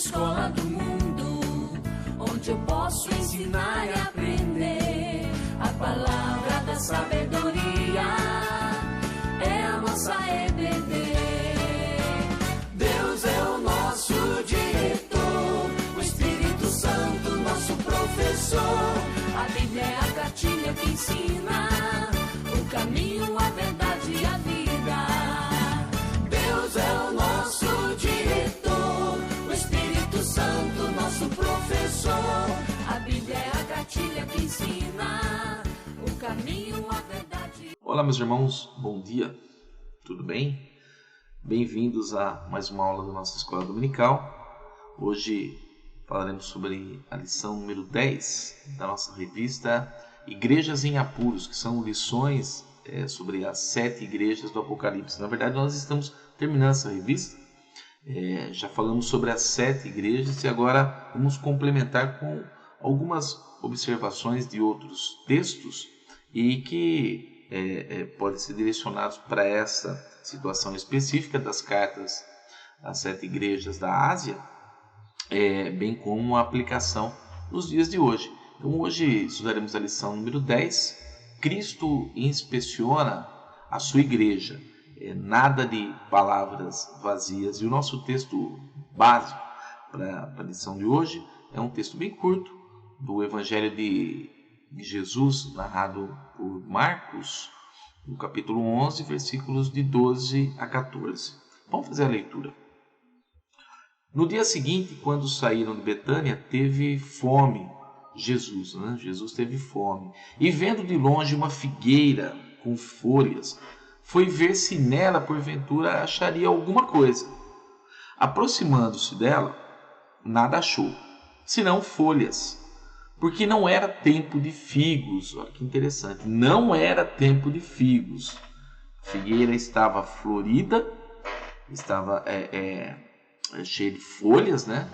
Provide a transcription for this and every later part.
escola do mundo, onde eu posso ensinar e aprender. A palavra da sabedoria é a nossa EBD. Deus é o nosso diretor, o Espírito Santo nosso professor. A Bíblia é a cartilha que ensina o caminho, a verdade e a vida. Deus é o nosso diretor, o Espírito Santo nosso professor. A Bíblia é a cartilha que ensina o caminho, a verdade. Olá, meus irmãos, bom dia, tudo bem? Bem-vindos a mais uma aula da nossa escola dominical. Hoje falaremos sobre a lição número 10 da nossa revista Igrejas em Apuros, que são lições sobre as 7 igrejas do Apocalipse. Na verdade, nós estamos terminando essa revista. Já falamos sobre as 7 igrejas e agora vamos complementar com algumas observações de outros textos e que podem ser direcionados para essa situação específica das cartas às 7 igrejas da Ásia, bem como a aplicação nos dias de hoje. Então, hoje estudaremos a lição número 10. Cristo inspeciona a sua igreja. Nada de palavras vazias. E o nosso texto básico para a lição de hoje é um texto bem curto do Evangelho de Jesus, narrado por Marcos, no capítulo 11, versículos de 12 a 14. Vamos fazer a leitura. No dia seguinte, quando saíram de Betânia, teve fome Jesus, né? Jesus teve fome. E vendo de longe uma figueira com folhas, foi ver se nela, porventura, acharia alguma coisa. Aproximando-se dela, nada achou, senão folhas, porque não era tempo de figos. Olha que interessante, não era tempo de figos. A figueira estava florida, estava cheia de folhas, né?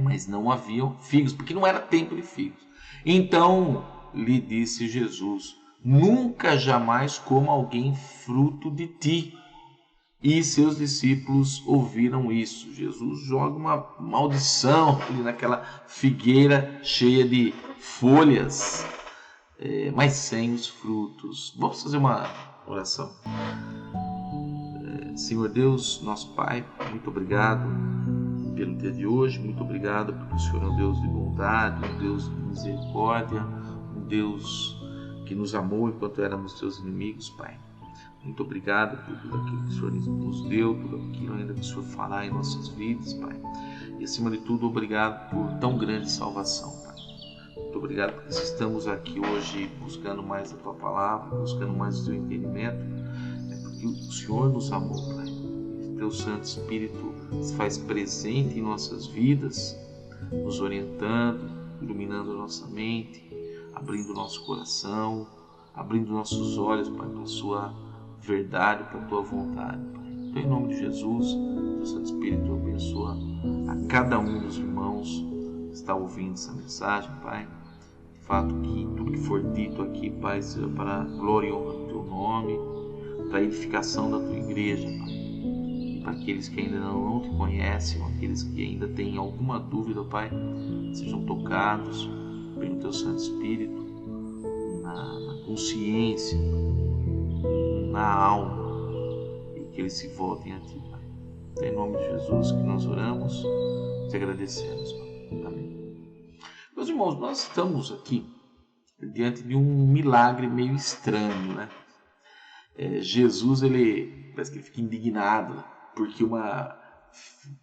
Mas não haviam figos, porque não era tempo de figos. Então lhe disse Jesus: nunca jamais coma alguém fruto de ti. E seus discípulos ouviram isso. Jesus joga uma maldição ali naquela figueira cheia de folhas, mas sem os frutos. Vamos fazer uma oração. Senhor Deus, nosso Pai, muito obrigado pelo dia de hoje, muito obrigado porque o Senhor é um Deus de bondade, um Deus de misericórdia, um Deus que nos amou enquanto éramos teus inimigos, Pai. Muito obrigado por tudo aquilo que o Senhor nos deu, tudo aquilo ainda que o Senhor fará em nossas vidas, Pai. E acima de tudo, obrigado por tão grande salvação, Pai. Muito obrigado porque estamos aqui hoje buscando mais a Tua Palavra, buscando mais o Teu entendimento, porque o Senhor nos amou, Pai. Teu Santo Espírito se faz presente em nossas vidas, nos orientando, iluminando a nossa mente, abrindo o nosso coração, abrindo nossos olhos, Pai, para a Sua verdade, para a Tua vontade, Pai. Então, em nome de Jesus, Teu Santo Espírito abençoa a cada um dos irmãos que está ouvindo essa mensagem, Pai. De fato, que tudo que for dito aqui, Pai, seja para a glória e honra do Teu nome, para a edificação da Tua igreja, Pai. Para aqueles que ainda não te conhecem, aqueles que ainda têm alguma dúvida, Pai, sejam tocados pelo Teu Santo Espírito, na consciência, na alma, e que eles se voltem a Ti, Pai. Em nome de Jesus que nós oramos, te agradecemos, Pai. Amém. Meus irmãos, nós estamos aqui diante de um milagre meio estranho, né? Jesus, parece que ele fica indignado, porque uma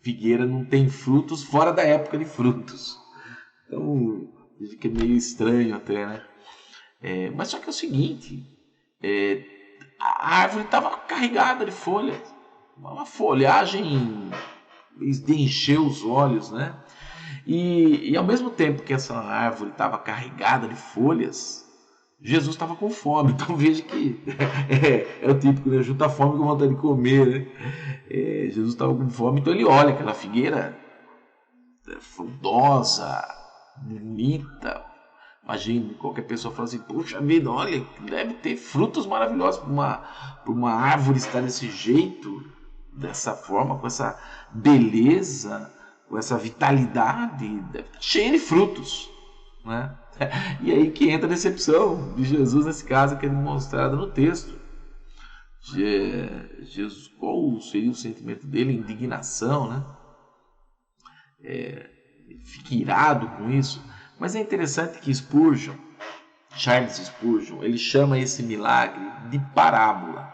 figueira não tem frutos fora da época de frutos. Então, fica meio estranho até, né? Mas só que é o seguinte, a árvore estava carregada de folhas, uma folhagem de encher os olhos, né? E ao mesmo tempo que essa árvore estava carregada de folhas, Jesus estava com fome. Então veja que é o típico, né? Junta a fome com vontade de comer, né? Jesus estava com fome, então ele olha aquela figueira frondosa, bonita. Imagina, qualquer pessoa fala assim: puxa vida, olha, deve ter frutos maravilhosos para uma árvore estar desse jeito, dessa forma, com essa beleza, com essa vitalidade, cheia de frutos, né? E aí que entra a decepção de Jesus nesse caso que é demonstrada no texto. Jesus, qual seria o sentimento dele? Indignação, né? Fica irado com isso. Mas é interessante que Charles Spurgeon, ele chama esse milagre de parábola.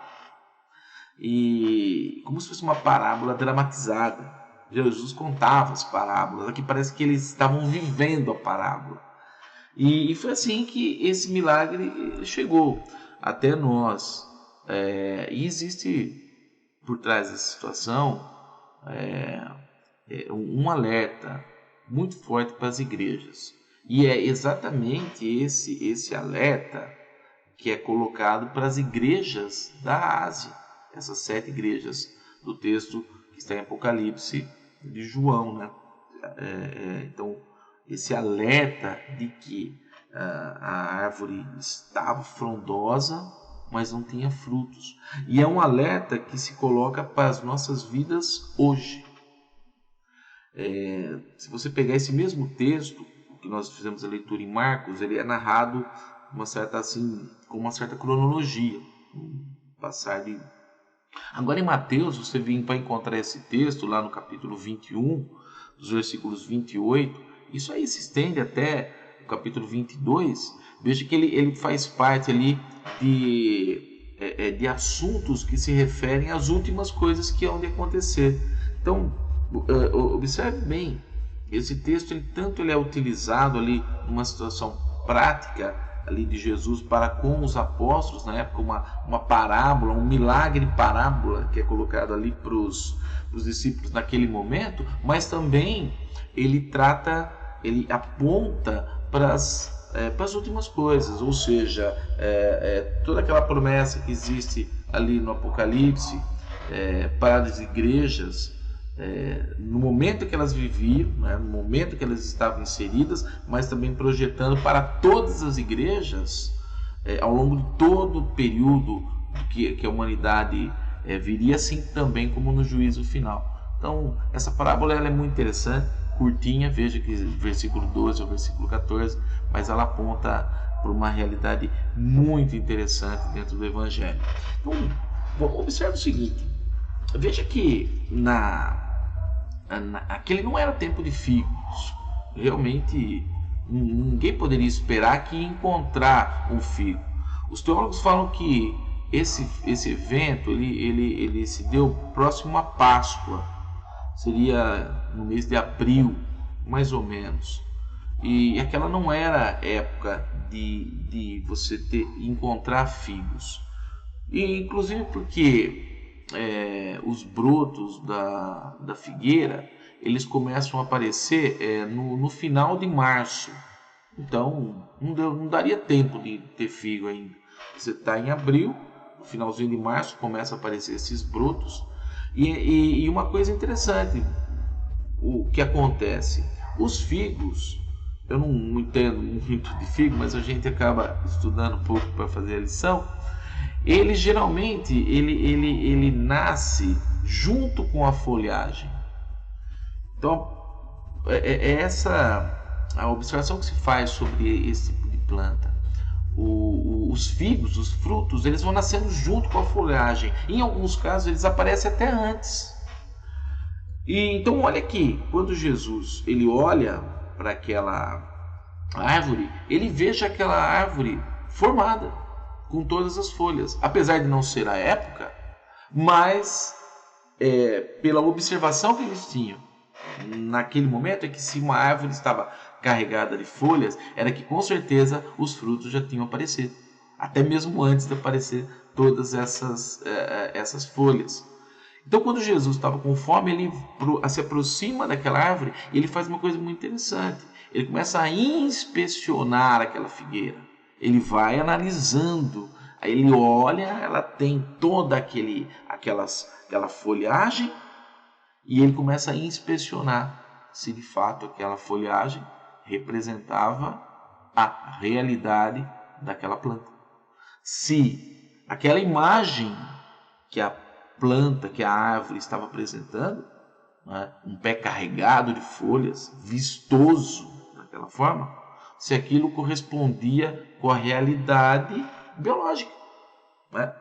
E como se fosse uma parábola dramatizada. Jesus contava as parábolas. Aqui parece que eles estavam vivendo a parábola. E foi assim que esse milagre chegou até nós. E existe por trás dessa situação um alerta muito forte para as igrejas. E é exatamente esse alerta que é colocado para as igrejas da Ásia. Essas 7 igrejas do texto que está em Apocalipse de João, né? Então, esse alerta de que a árvore estava frondosa, mas não tinha frutos. E é um alerta que se coloca para as nossas vidas hoje. Se você pegar esse mesmo texto que nós fizemos a leitura em Marcos, ele é narrado com uma certa cronologia. Agora em Mateus, você vai encontrar esse texto lá no capítulo 21, dos versículos 28. Isso aí se estende até o capítulo 22. Veja que ele faz parte ali de assuntos que se referem às últimas coisas que hão de acontecer. Então, observe bem, esse texto ele é utilizado ali numa situação prática ali de Jesus para com os apóstolos, na época uma parábola, um milagre parábola que é colocado ali para os discípulos naquele momento, mas também ele aponta para as últimas coisas, ou seja, toda aquela promessa que existe ali no Apocalipse para as igrejas, no momento que elas viviam, né, no momento que elas estavam inseridas, mas também projetando para todas as igrejas ao longo de todo o período que a humanidade viria, assim também como no juízo final. Então, essa parábola ela é muito interessante, curtinha, veja que versículo 12 ao versículo 14, mas ela aponta para uma realidade muito interessante dentro do Evangelho. Então, observe o seguinte, veja que aquele não era tempo de figos. Realmente ninguém poderia esperar que ia encontrar um figo. Os teólogos falam que esse evento ele se deu próximo à Páscoa, seria no mês de abril, mais ou menos. E aquela não era época de você encontrar figos. E inclusive porque os brotos da figueira eles começam a aparecer no final de março. Então não daria tempo de ter figo ainda. Você está em abril, no finalzinho de março começa a aparecer esses brotos. E uma coisa interessante, o que acontece, os figos, eu não entendo muito de figo, mas a gente acaba estudando um pouco para fazer a lição. Ele geralmente ele nasce junto com a folhagem. Então essa a observação que se faz sobre esse tipo de planta. Os figos, os frutos, eles vão nascendo junto com a folhagem. Em alguns casos eles aparecem até antes. E então olha aqui, quando Jesus ele olha para aquela árvore, ele vê já aquela árvore formada com todas as folhas, apesar de não ser a época, mas pela observação que eles tinham naquele momento, é que se uma árvore estava carregada de folhas, era que com certeza os frutos já tinham aparecido, até mesmo antes de aparecer todas essas folhas. Então, quando Jesus estava com fome, ele se aproxima daquela árvore e ele faz uma coisa muito interessante. Ele começa a inspecionar aquela figueira. Ele vai analisando. Aí ele olha, ela tem toda aquela folhagem e ele começa a inspecionar se de fato aquela folhagem representava a realidade daquela planta. Se aquela imagem que a planta, que a árvore estava apresentando, né, um pé carregado de folhas, vistoso daquela forma, se aquilo correspondia com a realidade biológica, né?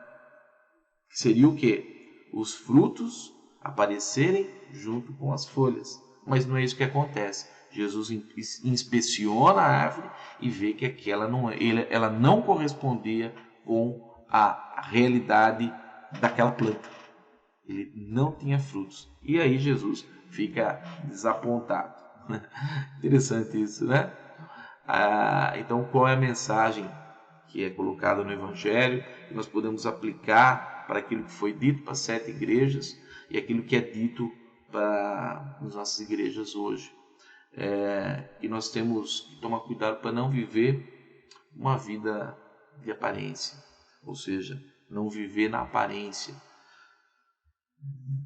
Seria o quê? Os frutos aparecerem junto com as folhas. Mas não é isso que acontece. Jesus inspeciona a árvore e vê que ela não correspondia com a realidade daquela planta. Ele não tinha frutos. E aí Jesus fica desapontado. Interessante isso, né? Então, qual é a mensagem que é colocada no Evangelho que nós podemos aplicar para aquilo que foi dito para 7 igrejas e aquilo que é dito para as nossas igrejas hoje? E nós temos que tomar cuidado para não viver uma vida de aparência, ou seja, não viver na aparência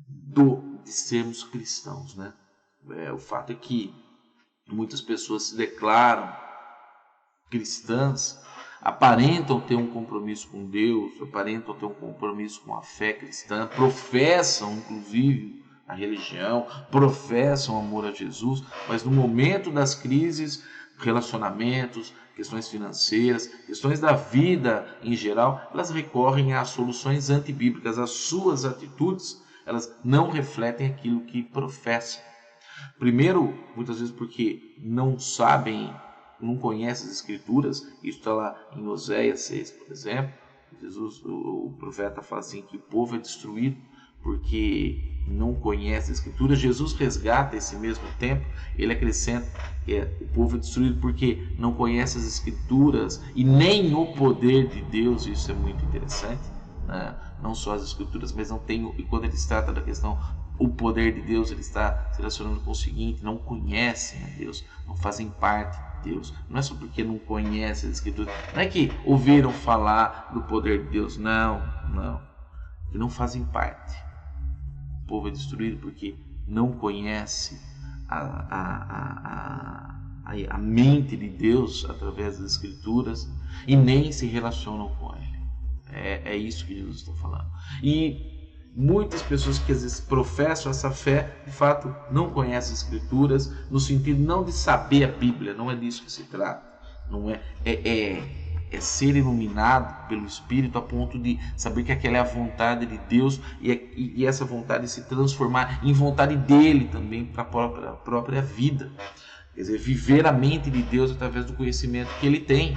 de sermos cristãos, né? O fato é que muitas pessoas se declaram cristãs, aparentam ter um compromisso com Deus, aparentam ter um compromisso com a fé cristã, professam inclusive a religião, professam amor a Jesus, mas no momento das crises, relacionamentos, questões financeiras, questões da vida em geral, elas recorrem a soluções antibíblicas. As suas atitudes, elas não refletem aquilo que professam. Primeiro, muitas vezes porque não sabem, não conhecem as Escrituras. Isso está lá em Oséias 6, por exemplo. Jesus, o profeta, fala assim que o povo é destruído porque não conhece a Escritura. Jesus resgata esse mesmo tempo, ele acrescenta o povo é destruído porque não conhece as Escrituras e nem o poder de Deus. Isso é muito interessante, né? Não só as Escrituras, mas não tem. E quando ele se trata da questão o poder de Deus, ele está se relacionando com o seguinte: não conhecem a Deus, não fazem parte de Deus. Não é só porque não conhecem as Escrituras, não é que ouviram falar do poder de Deus, não, que não fazem parte. O povo é destruído porque não conhece a mente de Deus através das Escrituras e nem se relacionam com Ele. É isso que Jesus está falando. E muitas pessoas que às vezes professam essa fé, de fato, não conhecem as Escrituras, no sentido não de saber a Bíblia, não é disso que se trata. Não é ser iluminado pelo Espírito a ponto de saber que aquela é a vontade de Deus e essa vontade se transformar em vontade dele também para a própria vida. Quer dizer, viver a mente de Deus através do conhecimento que ele tem.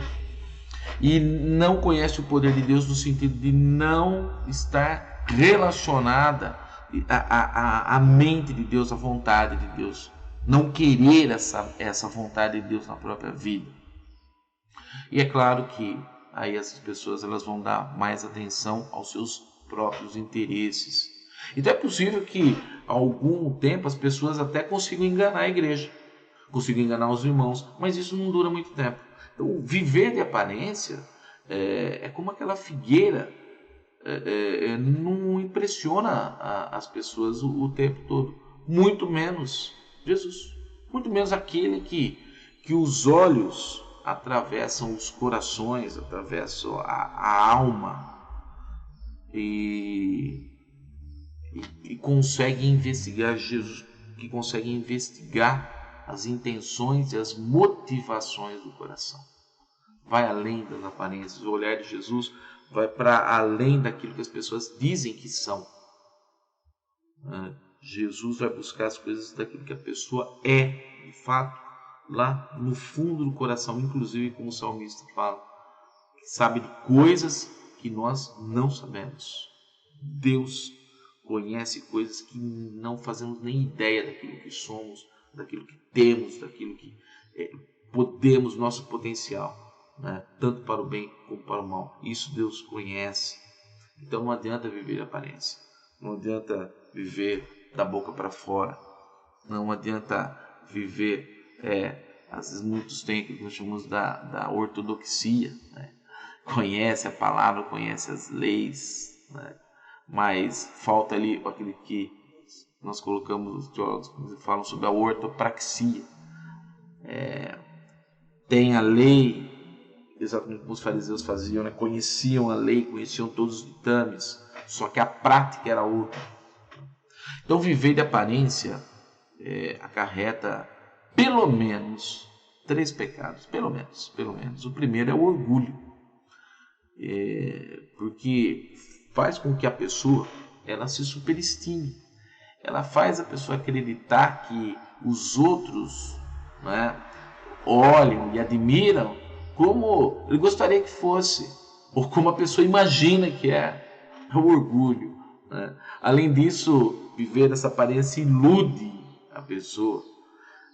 E não conhece o poder de Deus no sentido de não estar relacionada à mente de Deus, à vontade de Deus. Não querer essa vontade de Deus na própria vida. E é claro que aí essas pessoas elas vão dar mais atenção aos seus próprios interesses. Então é possível que há algum tempo as pessoas até consigam enganar a igreja, consigam enganar os irmãos, mas isso não dura muito tempo. Então viver de aparência é como aquela figueira, não impressiona as pessoas o tempo todo, muito menos Jesus, muito menos aquele que os olhos atravessam os corações, atravessam a alma e consegue investigar Jesus, que consegue investigar as intenções e as motivações do coração. Vai além das aparências. O olhar de Jesus vai para além daquilo que as pessoas dizem que são. Jesus vai buscar as coisas daquilo que a pessoa é, de fato, lá no fundo do coração, inclusive como o salmista fala, que sabe de coisas que nós não sabemos. Deus conhece coisas que não fazemos nem ideia daquilo que somos, daquilo que temos, daquilo que podemos, nosso potencial, né? Tanto para o bem como para o mal. Isso Deus conhece. Então não adianta viver de aparência, não adianta viver da boca para fora, não adianta viver, às vezes muitos têm o que nós chamamos da ortodoxia, né? Conhece a palavra, conhece as leis, né? Mas falta ali aquele que nós colocamos, os teólogos falam sobre a ortopraxia. Tem a lei, exatamente como os fariseus faziam, né? Conheciam a lei, conheciam todos os ditames, só que a prática era outra. Então viver de aparência acarreta pelo menos 3 pecados, pelo menos. O primeiro é o orgulho, porque faz com que a pessoa ela se superestime, ela faz a pessoa acreditar que os outros, né, olham e admiram como ele gostaria que fosse, ou como a pessoa imagina que é o orgulho, né? Além disso, viver essa aparência ilude a pessoa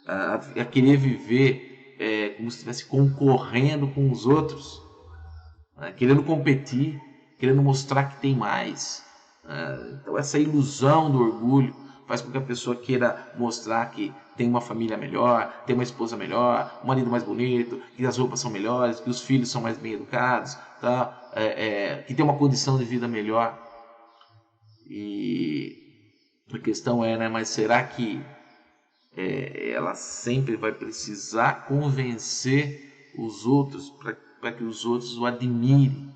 a querer viver como se estivesse concorrendo com os outros, né? Querendo competir, querendo mostrar que tem mais. Então essa ilusão do orgulho faz com que a pessoa queira mostrar que tem uma família melhor, tem uma esposa melhor, um marido mais bonito, que as roupas são melhores, que os filhos são mais bem educados, tá? Que tem uma condição de vida melhor. E a questão é, né, mas será que ela sempre vai precisar convencer os outros para que os outros o admirem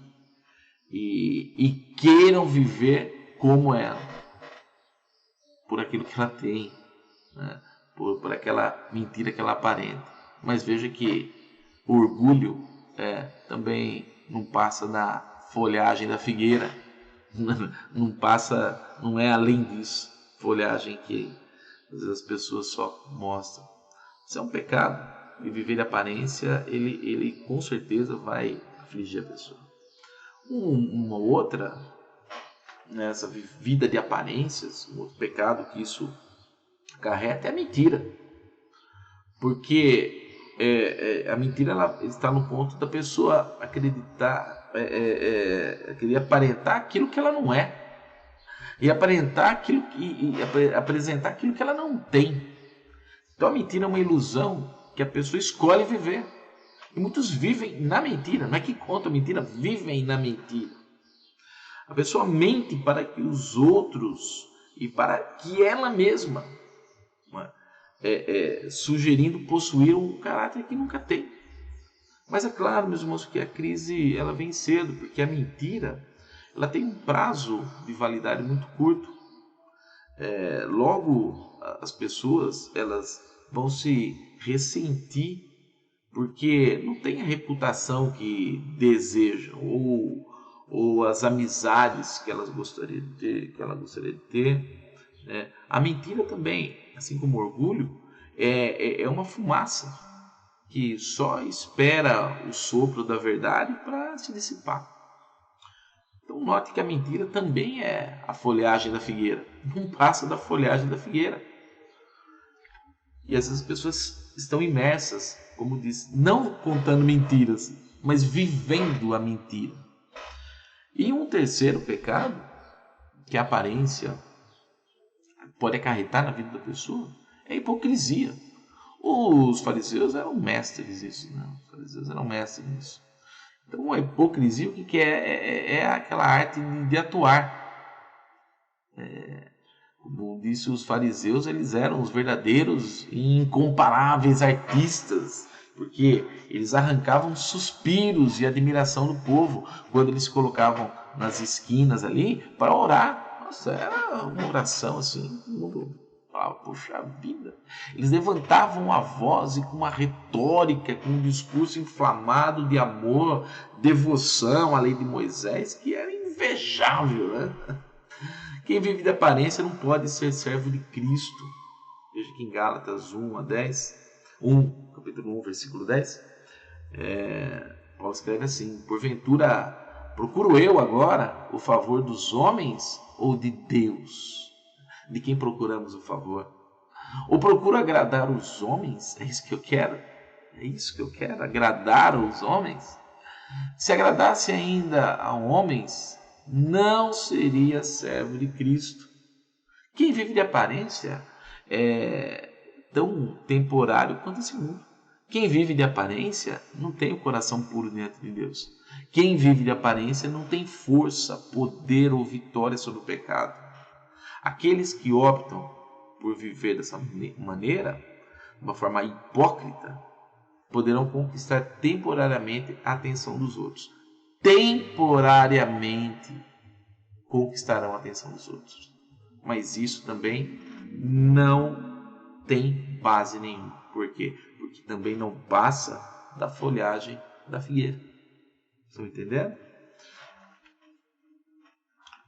e queiram viver como ela, por aquilo que ela tem, né? por aquela mentira que ela aparenta? Mas veja que o orgulho também não passa da folhagem da figueira, não é além disso, folhagem que às vezes as pessoas só mostram. Isso é um pecado, e viver de aparência, ele com certeza vai afligir a pessoa. Uma outra, nessa vida de aparências, um outro pecado que isso acarreta é a mentira. Porque a mentira ela está no ponto da pessoa acreditar, querer aparentar aquilo que ela não é. E aparentar aquilo e apresentar aquilo que ela não tem. Então a mentira é uma ilusão que a pessoa escolhe viver. E muitos vivem na mentira, não é que contam mentira, vivem na mentira. A pessoa mente para que os outros e para que ela mesma, sugerindo possuir um caráter que nunca tem. Mas é claro, meus irmãos, que a crise ela vem cedo, porque a mentira ela tem um prazo de validade muito curto. Logo, as pessoas elas vão se ressentir porque não tem a reputação que desejam ou as amizades que elas gostariam de ter, né? A mentira também, assim como o orgulho, é uma fumaça que só espera o sopro da verdade para se dissipar. Então note que a mentira também é a folhagem da figueira, não passa da folhagem da figueira. E às vezes as pessoas estão imersas, como diz, não contando mentiras, mas vivendo a mentira. E um terceiro pecado, que a aparência pode acarretar na vida da pessoa, é a hipocrisia. Os fariseus eram mestres nisso, né? Os fariseus eram mestres nisso. Então a hipocrisia, o que é aquela arte de atuar. Como disse os fariseus, eles eram os verdadeiros e incomparáveis artistas, porque eles arrancavam suspiros e admiração do povo quando eles se colocavam nas esquinas ali para orar. Nossa, era uma oração assim, puxa vida. Eles levantavam a voz e com uma retórica, com um discurso inflamado de amor, devoção à lei de Moisés, que era invejável, né? Quem vive de aparência não pode ser servo de Cristo. Veja que em Gálatas capítulo 1, versículo 10, Paulo escreve assim: porventura procuro eu agora o favor dos homens ou de Deus? De quem procuramos o favor? Ou procuro agradar os homens? É isso que eu quero? Agradar os homens? Se agradasse ainda a homens, não seria servo de Cristo. Quem vive de aparência é tão temporário quanto esse mundo. Quem vive de aparência não tem o coração puro diante de Deus. Quem vive de aparência não tem força, poder ou vitória sobre o pecado. Aqueles que optam por viver dessa maneira, de uma forma hipócrita, poderão conquistar temporariamente a atenção dos outros. Temporariamente conquistarão a atenção dos outros. Mas isso também não tem base nenhuma. Por quê? Porque também não passa da folhagem da figueira. Estão entendendo?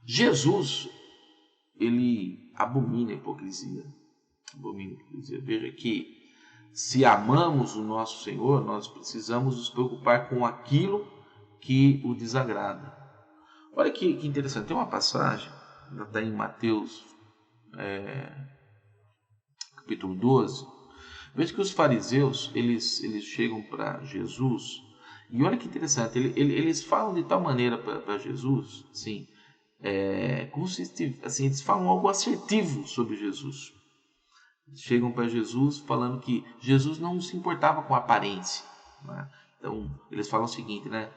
Jesus, ele abomina a hipocrisia. Abomina a hipocrisia. Veja que se amamos o nosso Senhor, nós precisamos nos preocupar com aquilo que o desagrada. Olha que interessante, tem uma passagem, está em Mateus capítulo 12. Veja que os fariseus, eles chegam para Jesus, e olha que interessante, eles falam de tal maneira para Jesus, assim, como se assim, eles falam algo assertivo sobre Jesus. Chegam para Jesus falando que Jesus não se importava com a aparência, né? Então, eles falam o seguinte, né?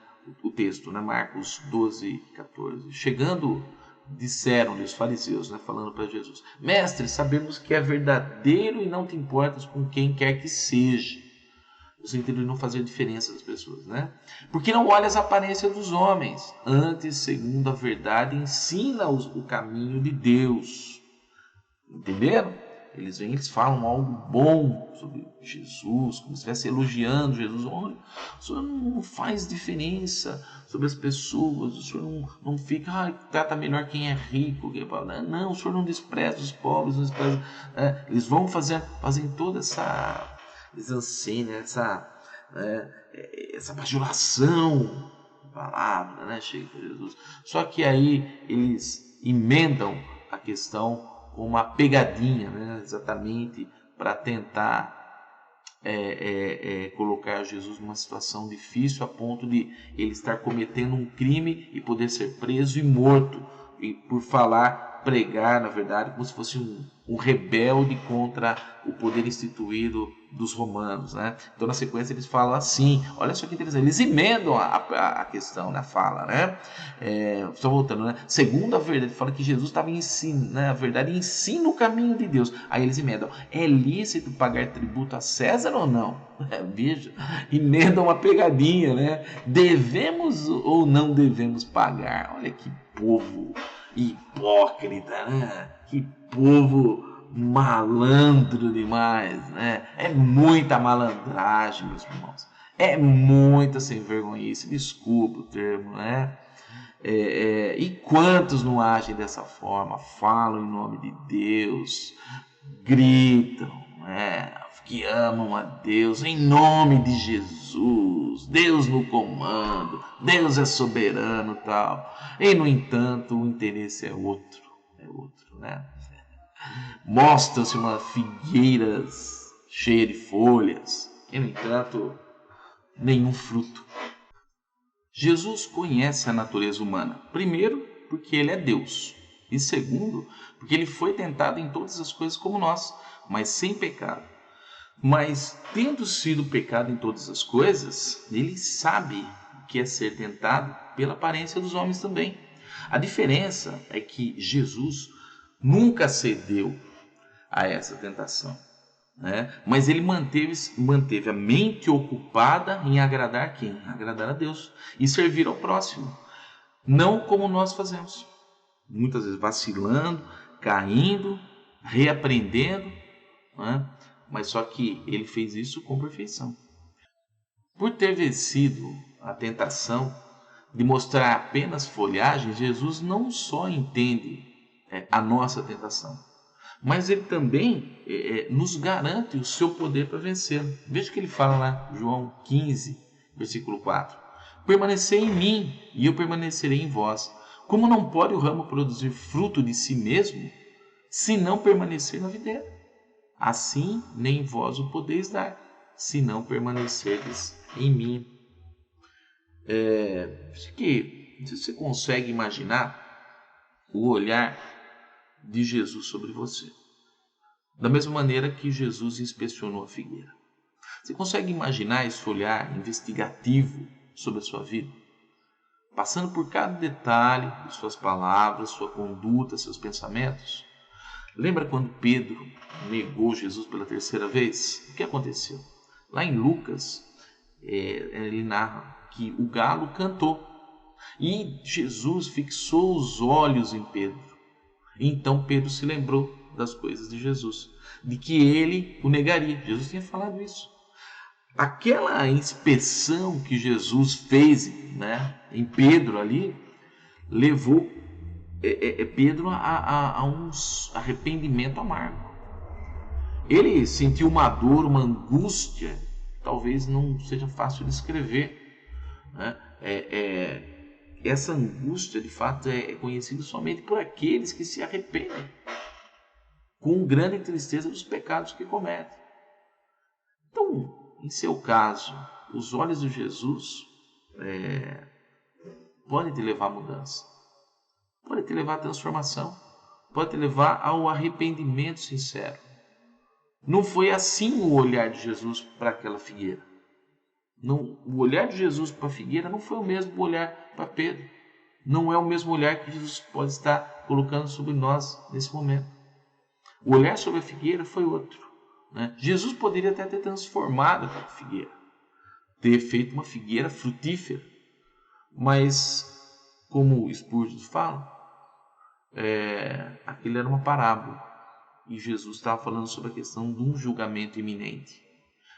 O texto, né? Marcos 12, 14. Chegando, disseram-lhe os fariseus, né? Falando para Jesus: Mestre, sabemos que é verdadeiro e não te importas com quem quer que seja. No sentido de não fazer diferença das pessoas, né? Porque não olhas a aparência dos homens, antes, segundo a verdade, ensina-os o caminho de Deus. Entenderam? Eles vêm, eles falam algo bom sobre Jesus, como se estivesse elogiando Jesus. Olha, o Senhor não faz diferença sobre as pessoas, o Senhor não fica, trata melhor quem é rico. Não, o Senhor não despreza os pobres, não despreza. Eles vão fazem toda essa mise-en-scène, essa bajulação, palavra, né, chega para Jesus. Só que aí eles emendam a questão com uma pegadinha, né, exatamente para tentar colocar Jesus numa situação difícil a ponto de ele estar cometendo um crime e poder ser preso e morto, e por pregar, na verdade, como se fosse um rebelde contra o poder instituído dos romanos, né? Então, na sequência, eles falam assim, olha só que interessante, eles emendam a questão, na fala, né? Estou voltando, né? Segundo a verdade, fala que Jesus estava ensinando, né? A verdade ensina o caminho de Deus. Aí eles emendam, é lícito pagar tributo a César ou não? Veja, emendam uma pegadinha, né? Devemos ou não devemos pagar? Olha que povo hipócrita, né? Que povo malandro demais, né? É muita malandragem, meus irmãos. É muita sem vergonhice, desculpa o termo, né? E quantos não agem dessa forma? Falam em nome de Deus, gritam, né? Que amam a Deus, em nome de Jesus, Deus no comando, Deus é soberano, tal. E no entanto, o interesse é outro, né? Mostram-se umas figueiras cheias de folhas, e no entanto, nenhum fruto. Jesus conhece a natureza humana, primeiro, porque ele é Deus, e segundo, porque ele foi tentado em todas as coisas como nós, mas sem pecado. Mas, tendo sido pecado em todas as coisas, ele sabe o que é ser tentado pela aparência dos homens também. A diferença é que Jesus nunca cedeu a essa tentação, né? Mas ele manteve a mente ocupada em agradar quem? Agradar a Deus e servir ao próximo. Não como nós fazemos. Muitas vezes vacilando, caindo, reaprendendo, né? Mas só que ele fez isso com perfeição. Por ter vencido a tentação de mostrar apenas folhagem, Jesus não só entende a nossa tentação, mas ele também nos garante o seu poder para vencer. Veja o que ele fala lá, João 15, versículo 4. Permanecei em mim e eu permanecerei em vós. Como não pode o ramo produzir fruto de si mesmo, se não permanecer na videira? Assim nem vós o podeis dar, se não permanecerdes em mim. Se você consegue imaginar o olhar de Jesus sobre você, da mesma maneira que Jesus inspecionou a figueira. Você consegue imaginar esse olhar investigativo sobre a sua vida? Passando por cada detalhe de suas palavras, sua conduta, seus pensamentos? Lembra quando Pedro negou Jesus pela terceira vez? O que aconteceu? Lá em Lucas, ele narra que o galo cantou e Jesus fixou os olhos em Pedro. Então Pedro se lembrou das coisas de Jesus, de que ele o negaria. Jesus tinha falado isso. Aquela inspeção que Jesus fez, né, em Pedro ali, levou Pedro a um arrependimento amargo. Ele sentiu uma dor, uma angústia, talvez não seja fácil de escrever, né? Essa angústia, de fato, é conhecida somente por aqueles que se arrependem com grande tristeza dos pecados que cometem. Então, em seu caso, os olhos de Jesus podem te levar à mudança, podem te levar à transformação, podem te levar ao arrependimento sincero. Não foi assim o olhar de Jesus para aquela figueira. Não, o olhar de Jesus para a figueira não foi o mesmo olhar para Pedro. Não é o mesmo olhar que Jesus pode estar colocando sobre nós nesse momento. O olhar sobre a figueira foi outro, né? Jesus poderia até ter transformado aquela figueira, ter feito uma figueira frutífera. Mas, como o Spurgeon fala, aquilo era uma parábola. E Jesus estava falando sobre a questão de um julgamento iminente,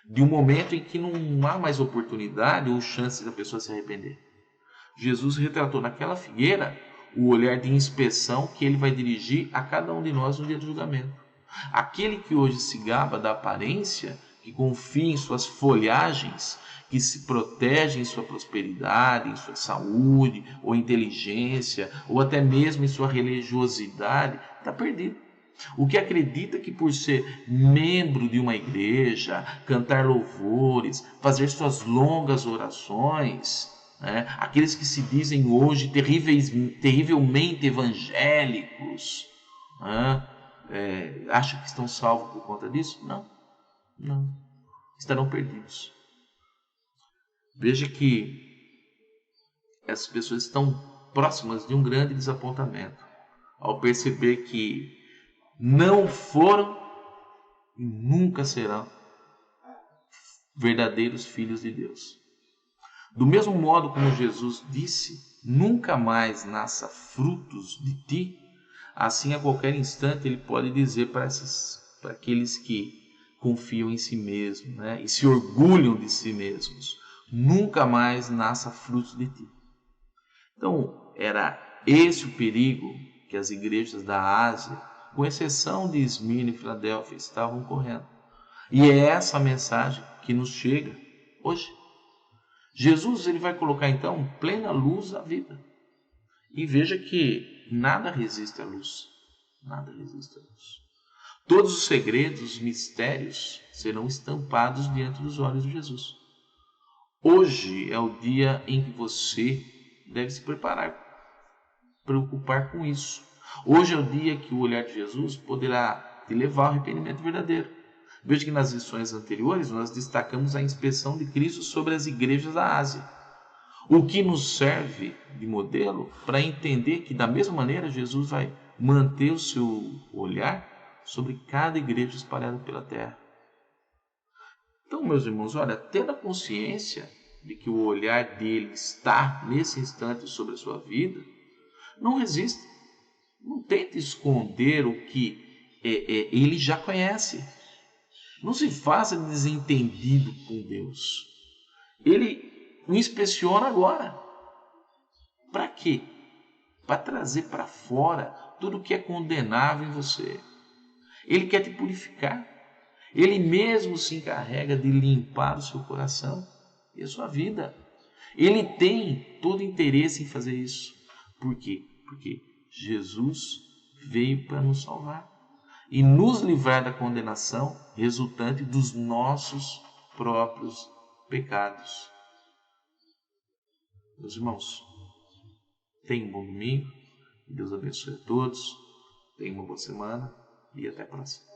de um momento em que não há mais oportunidade ou chance da pessoa se arrepender. Jesus retratou naquela figueira o olhar de inspeção que ele vai dirigir a cada um de nós no dia do julgamento. Aquele que hoje se gaba da aparência, que confia em suas folhagens, que se protege em sua prosperidade, em sua saúde, ou inteligência, ou até mesmo em sua religiosidade, está perdido. O que acredita que por ser membro de uma igreja, cantar louvores, fazer suas longas orações, né? Aqueles que se dizem hoje terrivelmente evangélicos, né? Acham que estão salvos por conta disso? Não. Estarão perdidos. Veja que essas pessoas estão próximas de um grande desapontamento ao perceber que não foram e nunca serão verdadeiros filhos de Deus. Do mesmo modo como Jesus disse, nunca mais nasça frutos de ti, assim a qualquer instante ele pode dizer para aqueles que confiam em si mesmos, né, e se orgulham de si mesmos, nunca mais nasça frutos de ti. Então, era esse o perigo que as igrejas da Ásia, com exceção de Esmirna e Filadélfia, estavam correndo. E é essa a mensagem que nos chega hoje. Jesus ele vai colocar então plena luz à vida. E veja que nada resiste à luz. Nada resiste à luz. Todos os segredos, os mistérios serão estampados diante dos olhos de Jesus. Hoje é o dia em que você deve se preocupar com isso. Hoje é o dia que o olhar de Jesus poderá te levar ao arrependimento verdadeiro. Veja que nas lições anteriores nós destacamos a inspeção de Cristo sobre as igrejas da Ásia, o que nos serve de modelo para entender que da mesma maneira Jesus vai manter o seu olhar sobre cada igreja espalhada pela terra. Então, meus irmãos, olha, tendo a consciência de que o olhar dele está nesse instante sobre a sua vida, não resista. Não tente esconder o que ele já conhece. Não se faça desentendido com Deus. Ele o inspeciona agora. Para quê? Para trazer para fora tudo que é condenável em você. Ele quer te purificar. Ele mesmo se encarrega de limpar o seu coração e a sua vida. Ele tem todo interesse em fazer isso. Por quê? Porque Jesus veio para nos salvar e nos livrar da condenação resultante dos nossos próprios pecados. Meus irmãos, tenham um bom domingo, Deus abençoe a todos, tenham uma boa semana e até a próxima.